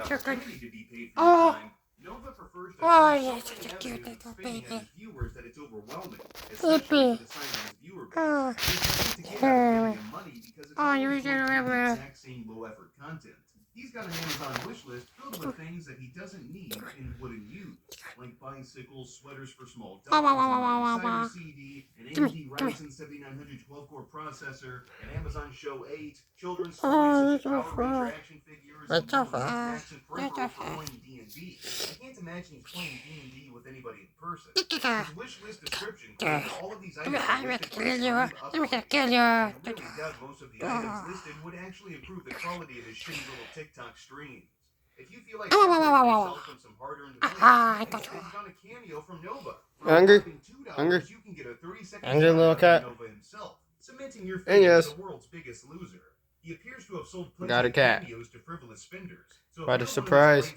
so good. Plenty to be paid for Oh. your time. Nova prefers to Oh, find you're so such a many cute avenues little of spinning at baby. his viewers that it's overwhelming, especially Baby. for the size of his viewer base. Oh. There's nothing to get out of giving him money because it's Oh, always you're going to be the gonna exact same low-effort content. He's got an Amazon wish list filled with things that he doesn't need and wouldn't use, like bicycles, sweaters for small dogs, a Cyber CD, an AMD Ryzen 7900 12-core processor, an Amazon Show 8, children's toys such as Power Ranger action figures, and knickknacks and peripherals for playing D&D. I can't imagine he's playing D&D with anybody in person. His wish list description claims all of these items are listed for extreme upgrades, and I really doubt most of the items listed would actually improve the quality of his shitty little TikTok streams. If you feel like separating yourself from some hard-earned money, I suggest on a cameo from Nova. For Hungry? $2, you can get a 30-second Hungry little cat? Nova himself, cementing your fate as the world's biggest loser. He appears to have sold plenty of cameos to frivolous spenders. So What a surprise.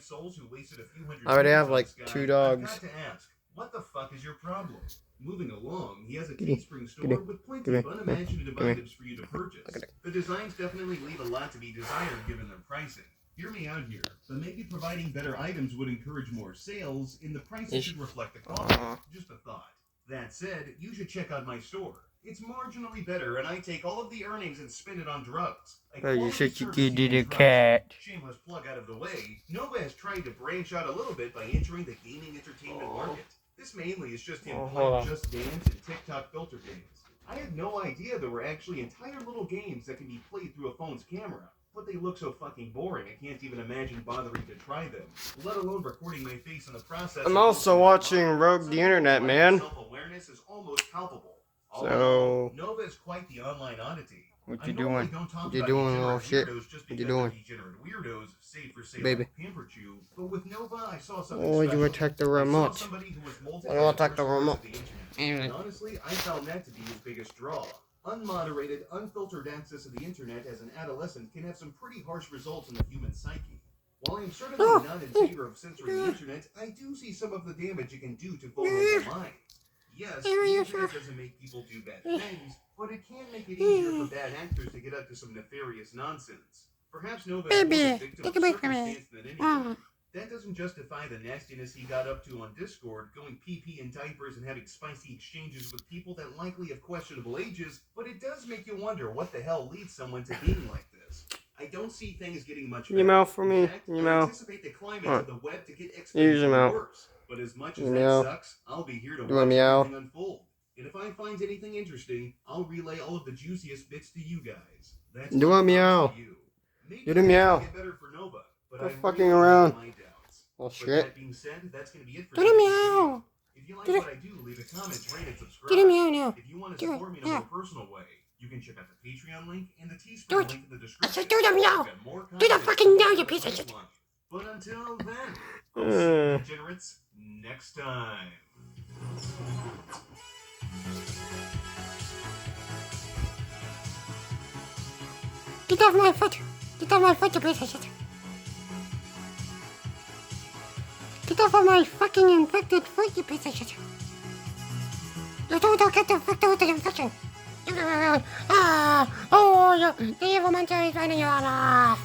I already have like 2 dogs. I've got to ask, what the fuck is your problem? Moving along, he has a Teespring store with plenty of unimaginative items for you to purchase. The designs definitely leave a lot to be desired given their pricing. Hear me out here, but maybe providing better items would encourage more sales, and the prices should reflect the quality. Just a thought. That said, you should check out my store. It's marginally better, and I take all of the earnings and spend it on drugs. Oh, you're such a good little cat. Shameless plug out of the way, Nova has tried to branch out a little bit by entering the gaming entertainment market. This mainly is just him playing Just Dance and TikTok filter games. I had no idea there were actually entire little games that can be played through a phone's camera. But they look so fucking boring, I can't even imagine bothering to try them, let alone recording my face in the process. I'm also watching Rogue the Internet, man. Self-awareness is almost palpable. So, Nova is quite the online oddity. What you doing? What you doing, little shit? What you doing? Weirdos, save for sale, Baby. pampered you. But with Nova, I saw something Oh, special. you attack the remote. I don't attack the remote. And honestly, I found that to be his biggest draw. Unmoderated, unfiltered access to the internet as an adolescent can have some pretty harsh results in the human psyche. While I am certainly not in favor of censoring the internet, I do see some of the damage it can do to vulnerable minds. Yes, the internet doesn't make people do bad things, but it can make it easier for bad actors to get up to some nefarious nonsense. Perhaps Nova is more a victim of circumstance than anything. That doesn't justify the nastiness he got up to on Discord, going pee-pee in diapers and having spicy exchanges with people that likely have questionable ages, but it does make you wonder what the hell leads someone to being like this. I don't see things getting much better. You meow for me. You I meow. anticipate the climate of the web to get Use exponentially worse. But as much as that sucks, I'll be here to watch everything unfold. And if I find anything interesting, I'll relay all of the juiciest bits to you guys. That's do a meow. Do the meow. Quit fucking around. Well, shit. That being said, that's going to be it for Do the meow. If you like what I do, leave a comment, rate, and subscribe. Do the meow now. If you want to support me in a more personal way, you can check out the Patreon link and the Teespring Do it. link in the I description. said do the meow. Do the fucking meow, you piece of shit. But until then, I'll see you degenerates next time. Get off my foot. Get off my foot, you piece of shit. Get off of my fucking infected foot, you piece of shit. You don't get the infection. Oh, the evil mentor is running you out.